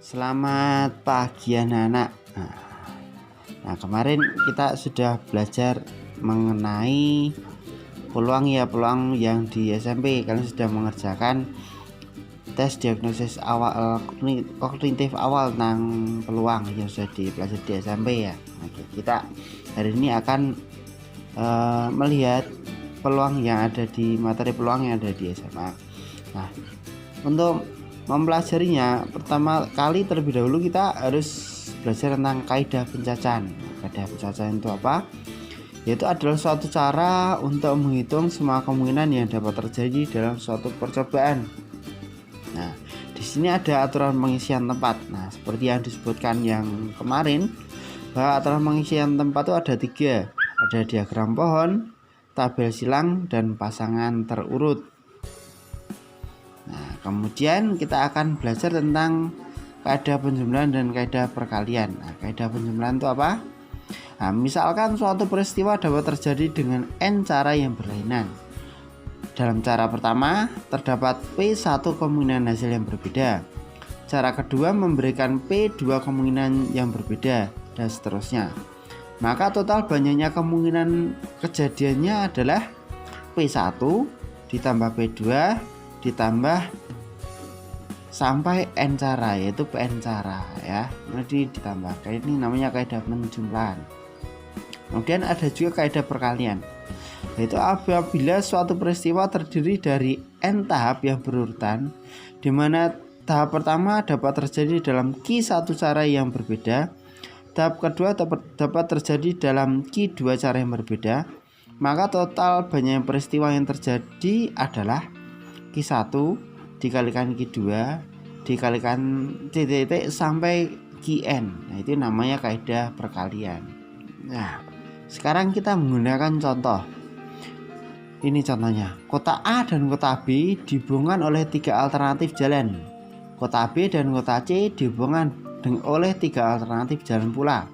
Selamat pagi anak-anak. Nah, kemarin kita sudah belajar mengenai peluang yang di SMP. Kalian sudah mengerjakan tes diagnosis awal kognitif awal tentang peluang yang sudah dipelajari di SMP ya. Oke, kita hari ini akan melihat peluang yang ada di materi peluang yang ada di SMA. Nah, untuk mempelajarinya, pertama kali terlebih dahulu kita harus belajar tentang kaidah pencacahan. Kaidah pencacahan itu apa? Yaitu adalah suatu cara untuk menghitung semua kemungkinan yang dapat terjadi dalam suatu percobaan. Nah, di sini ada aturan pengisian tempat. Nah, seperti yang disebutkan yang kemarin, bahwa aturan pengisian tempat itu ada 3. Ada diagram pohon, tabel silang, dan pasangan terurut. Nah, kemudian kita akan belajar tentang kaidah penjumlahan dan kaidah perkalian. Nah, kaidah penjumlahan itu apa? Nah, misalkan suatu peristiwa dapat terjadi dengan n cara yang berlainan. Dalam cara pertama, terdapat P1 kemungkinan hasil yang berbeda. Cara kedua memberikan P2 kemungkinan yang berbeda, dan seterusnya. Maka total banyaknya kemungkinan kejadiannya adalah P1 ditambah P2 ditambah sampai n cara, yaitu Pn cara ya. Jadi ditambahkan, ini namanya kaidah penjumlahan. Kemudian ada juga kaidah perkalian, yaitu apabila suatu peristiwa terdiri dari n tahap yang berurutan, di mana tahap pertama dapat terjadi dalam Q1 cara yang berbeda, tahap kedua dapat terjadi dalam Q2 cara yang berbeda, maka total banyak peristiwa yang terjadi adalah Q1 dikalikan Q2 dikalikan titik sampai Qn. Nah, itu namanya kaidah perkalian. Nah, sekarang kita menggunakan contoh. Ini contohnya. Kota A dan kota B dihubungkan oleh 3 alternatif jalan. Kota B dan kota C dihubungkan oleh 3 alternatif jalan pula.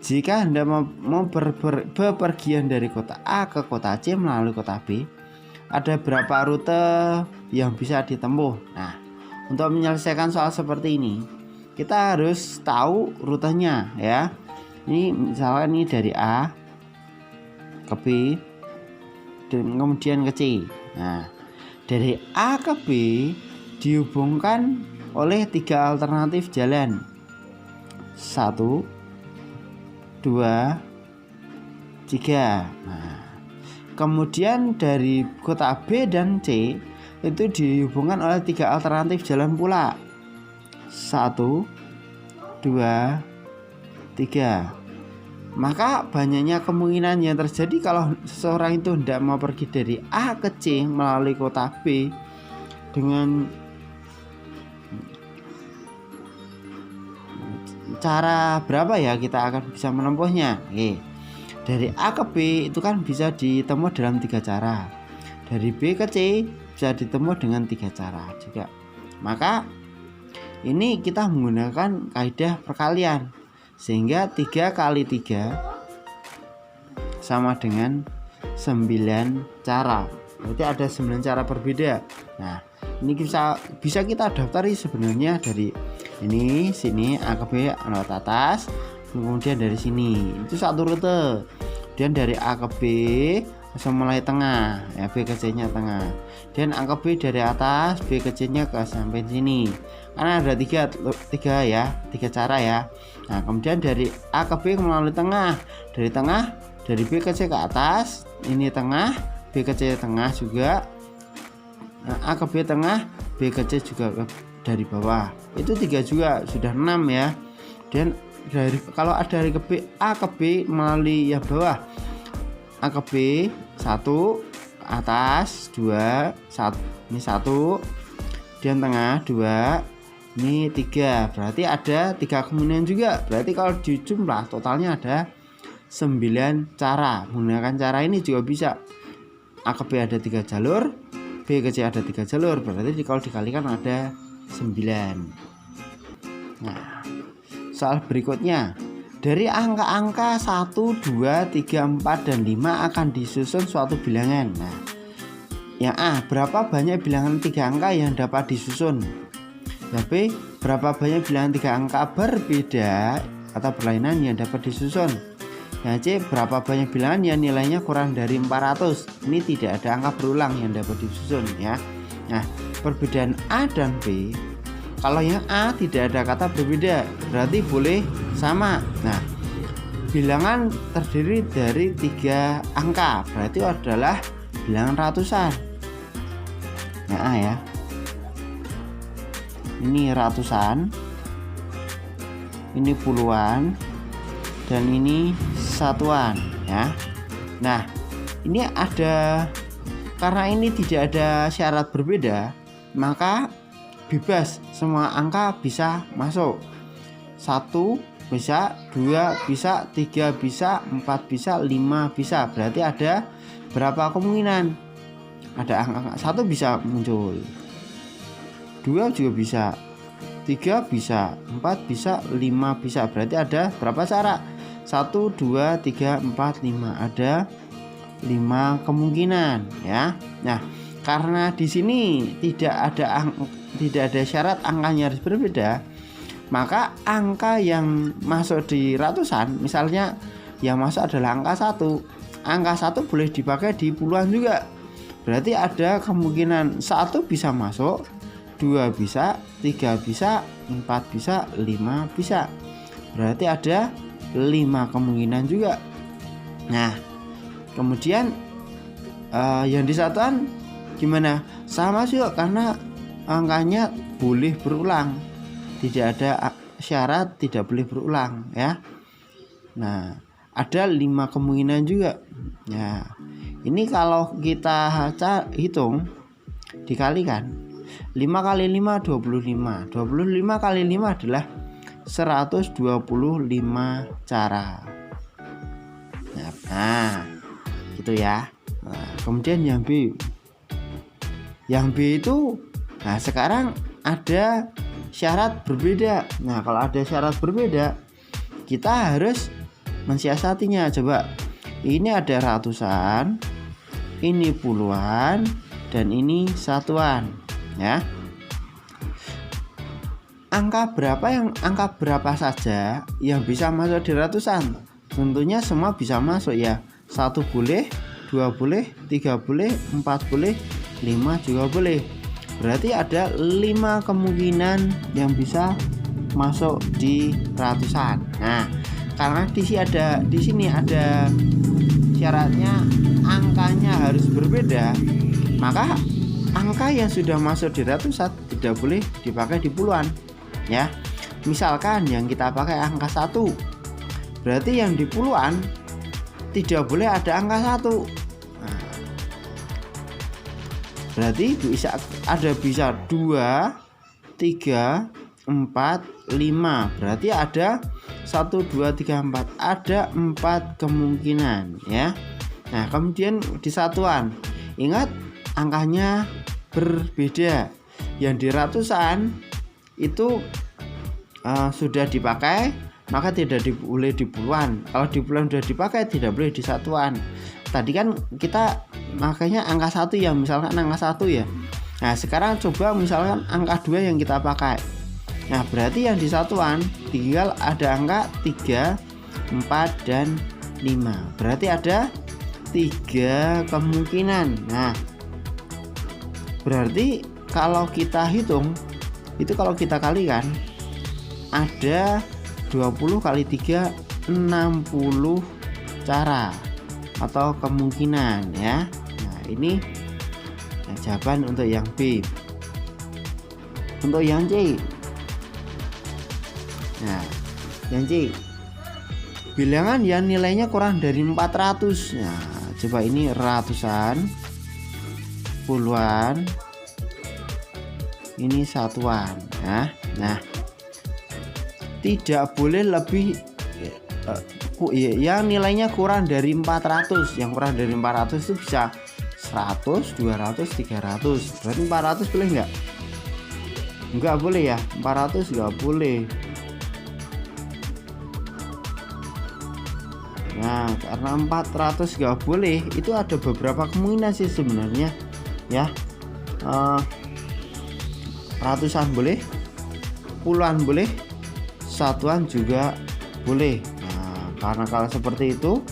Jika Anda mau bepergian dari kota A ke kota C melalui kota B, ada berapa rute yang bisa ditempuh? Nah, untuk menyelesaikan soal seperti ini, kita harus tahu rutenya ya. Ini misalkan ini dari A ke B dan kemudian ke C. Nah, dari A ke B dihubungkan oleh 3 alternatif jalan. 1, 2, 3. Nah, kemudian dari kota B dan C itu dihubungkan oleh 3 alternatif jalan pula. 1, 2, 3. Maka banyaknya kemungkinan yang terjadi kalau seseorang itu tidak mau pergi dari A ke C melalui kota B dengan cara berapa ya kita akan bisa menempuhnya. Oke. Dari A ke B itu kan bisa ditempuh dalam 3 cara. Dari B ke C bisa ditempuh dengan 3 cara juga. Maka ini kita menggunakan kaidah perkalian, sehingga 3 kali 3 sama dengan 9 cara. Berarti ada 9 cara berbeda. Nah, ini bisa kita daftari sebenarnya dari ini sini A ke B lewat atas, kemudian dari sini itu satu rute. Kemudian dari A ke B langsung mulai tengah ya, B ke C nya tengah, dan A ke B dari atas, B ke C nya ke sampai sini. Karena ada 3 ya, 3 cara ya. Nah, kemudian dari A ke B melalui tengah, dari tengah dari B ke C ke atas, ini tengah, B ke C tengah juga. Nah, A ke B tengah, B ke C juga dari bawah. Itu 3 juga, sudah 6 ya. Dan dari kalau ada dari ke B, A ke B melalui yang bawah, A ke B 1 atas 2 1, ini 1, dan tengah 2, ini 3. Berarti ada 3 kemungkinan juga. Berarti kalau dijumlah totalnya ada 9 cara. Menggunakan cara ini juga bisa. A ke B ada 3 jalur, B ke C ada 3 jalur. Berarti kalau dikalikan ada 9. Nah, soal berikutnya, dari angka-angka 1, 2, 3, 4, dan 5 akan disusun suatu bilangan. Nah, yang A, berapa banyak bilangan 3 angka yang dapat disusun? Tapi berapa banyak bilangan 3 angka berbeda atau berlainan yang dapat disusun? Yang C, berapa banyak bilangan yang nilainya kurang dari 400? Ini tidak ada angka berulang yang dapat disusun ya. Nah, perbedaan A dan B, kalau yang A tidak ada kata berbeda, berarti boleh sama. Nah, bilangan terdiri dari 3 angka, berarti adalah bilangan ratusan. Nah, A ya. Ini ratusan, ini puluhan, dan ini satuan ya. Nah, ini ada, karena ini tidak ada syarat berbeda, maka bebas, semua angka bisa masuk. 1 bisa, 2 bisa, 3 bisa, 4 bisa, 5 bisa. Berarti ada berapa kemungkinan? Ada angka 1 bisa muncul, 2 juga bisa, 3 bisa, 4 bisa, 5 bisa. Berarti ada berapa cara? 1, 2, 3, 4, 5. Ada 5 kemungkinan ya. Nah, karena di sini tidak ada syarat angkanya harus berbeda, maka angka yang masuk di ratusan, misalnya yang masuk adalah angka 1. Angka 1 boleh dipakai di puluhan juga. Berarti ada kemungkinan 1 bisa masuk, 2 bisa, 3 bisa, 4 bisa, 5 bisa. Berarti ada 5 kemungkinan juga. Nah, kemudian yang di satuan gimana? Sama sih kok, karena angkanya boleh berulang. Tidak ada syarat tidak boleh berulang ya. Nah, ada 5 kemungkinan juga. Ya, ini kalau kita hitung dikalikan, 5 kali 5 25. 25 kali 5 adalah 125 cara. Nah, gitu ya. Nah, kemudian yang B. Yang B itu, nah sekarang ada syarat berbeda. Nah, kalau ada syarat berbeda, kita harus mensiasatinya. Coba, ini ada ratusan, ini puluhan, dan ini satuan ya. Angka berapa saja yang bisa masuk di ratusan? Tentunya semua bisa masuk ya. 1 boleh, 2 boleh, 3 boleh, 4 boleh, 5 juga boleh. Berarti ada 5 kemungkinan yang bisa masuk di ratusan. Nah, karena di sini ada syaratnya angkanya harus berbeda, maka angka yang sudah masuk di ratusan tidak boleh dipakai di puluhan ya. Misalkan yang kita pakai angka 1, berarti yang di puluhan tidak boleh ada angka 1. Nah, berarti bisa 2, 3, 4, 5. Berarti ada 1, 2, 3, 4. Ada 4 kemungkinan ya. Nah, kemudian di satuan, ingat angkanya berbeda. Yang di ratusan itu sudah dipakai, maka tidak boleh di puluhan. Kalau di puluhan sudah dipakai, tidak boleh di satuan. Tadi kan kita makanya angka 1 ya, misalkan angka 1 ya. Nah, sekarang coba misalkan angka 2 yang kita pakai. Nah, berarti yang di satuan tinggal ada angka 3, 4, dan 5. Berarti ada 3 kemungkinan. Nah, berarti kalau kita hitung, itu kalau kita kalikan, ada 20 kali 3, 60 cara atau kemungkinan ya. Nah, ini jawaban untuk yang B. Untuk yang C, nah yang C, bilangan yang nilainya kurang dari 400. Nah, coba ini ratusan, puluhan, ini satuan ya. Nah, tidak boleh lebih yang nilainya kurang dari 400. Yang kurang dari 400 itu bisa 100, 200, 300. Berarti 400 boleh enggak? Enggak boleh ya, 400 enggak boleh. Nah, karena 400 enggak boleh, itu ada beberapa kemungkinan sih sebenarnya ya. Ratusan boleh, puluhan boleh, satuan juga boleh. Nah, karena kalau seperti itu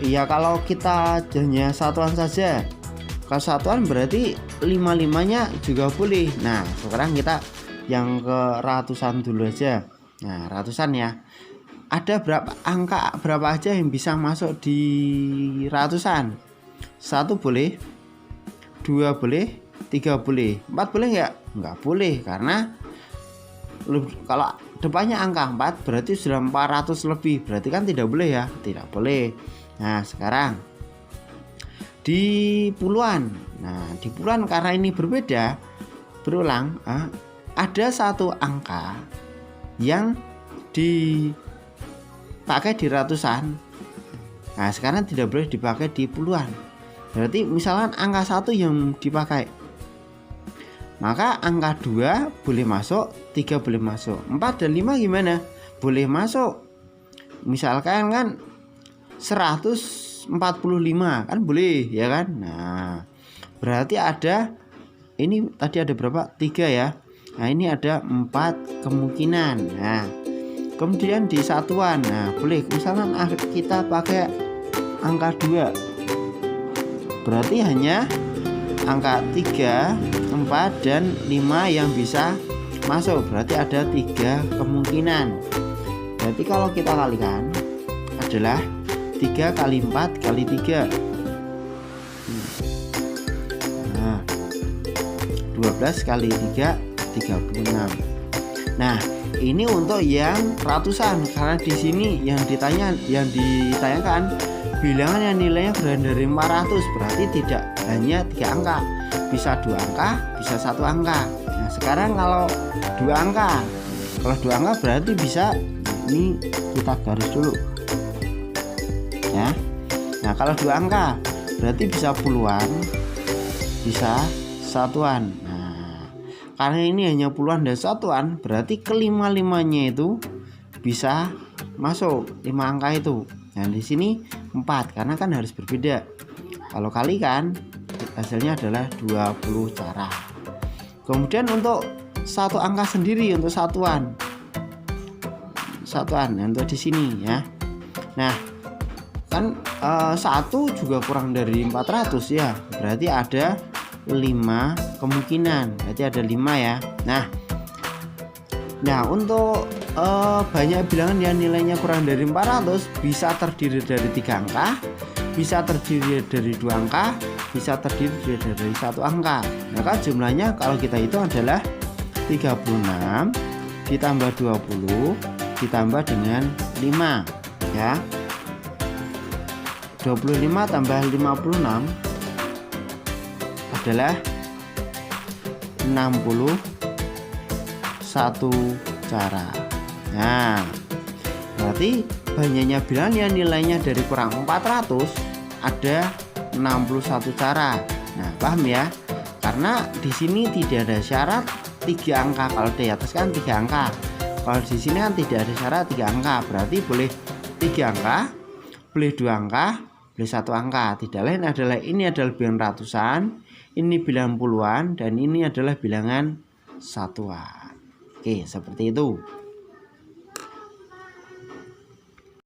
ya, kalau kita hanya satuan saja, kalau satuan berarti 5-5-nya juga boleh. Nah, sekarang kita yang ke ratusan dulu aja. Nah, ratusan ya, ada berapa angka berapa aja yang bisa masuk di ratusan? 1 boleh, 2 boleh, 3 boleh, 4 boleh nggak boleh, karena kalau depannya angka 4 berarti sudah 400 lebih, berarti kan tidak boleh ya, tidak boleh. Nah, sekarang di puluhan. Nah, di puluhan karena ini berbeda, berulang, ada satu angka yang dipakai di ratusan. Nah, sekarang tidak boleh dipakai di puluhan. Berarti misalkan angka 1 yang dipakai, maka angka 2 boleh masuk, 3 boleh masuk, 4 dan 5 gimana? Boleh masuk. Misalkan kan 145 kan boleh ya kan. Nah, berarti ada, ini tadi ada berapa? 3 ya. Nah, ini ada 4 kemungkinan. Nah, kemudian di satuan, nah boleh misalkan kita pakai angka 2, berarti hanya angka 3, 4 dan 5 yang bisa masuk, berarti ada 3 kemungkinan. Berarti kalau kita kalikan adalah 3 kali 4 kali 3. Nah, 12 kali 3 36. Nah, ini untuk yang ratusan, karena di sini yang ditanyakan bilangan yang nilainya kurang dari 400, berarti tidak hanya 3 angka, bisa 2 angka, bisa 1 angka. Nah, sekarang kalau 2 angka, berarti bisa, ini kita garis dulu ya. Nah, kalau 2 angka berarti bisa puluhan, bisa satuan. Nah, karena ini hanya puluhan dan satuan, berarti kelima-limanya itu bisa masuk 5 angka itu. Nah, di sini 4 karena kan harus berbeda. Kalau kalikan hasilnya adalah 20 cara. Kemudian untuk satu angka sendiri, untuk satuan untuk di sini ya. Nah, kan 1 juga kurang dari 400 ya, berarti ada 5 kemungkinan, berarti ada 5 ya. Nah, untuk banyak bilangan yang nilainya kurang dari 400 bisa terdiri dari 3 angka, bisa terdiri dari 2 angka, bisa terdiri dari 1 angka. Maka jumlahnya kalau kita hitung adalah 36 ditambah 20 ditambah dengan 5 ya. 25 tambah 56 adalah 61 cara. Nah, berarti banyaknya bilangan yang nilainya dari kurang 400 ada 61 cara. Nah, paham ya? Karena di sini tidak ada syarat 3 angka. Kalau di atas kan 3 angka. Kalau di sini kan tidak ada syarat 3 angka. Berarti boleh 3 angka, boleh 2 angka, boleh 1 angka. Tidak lain adalah ini adalah bilangan ratusan, ini bilangan puluhan, dan ini adalah bilangan satuan. Oke, seperti itu.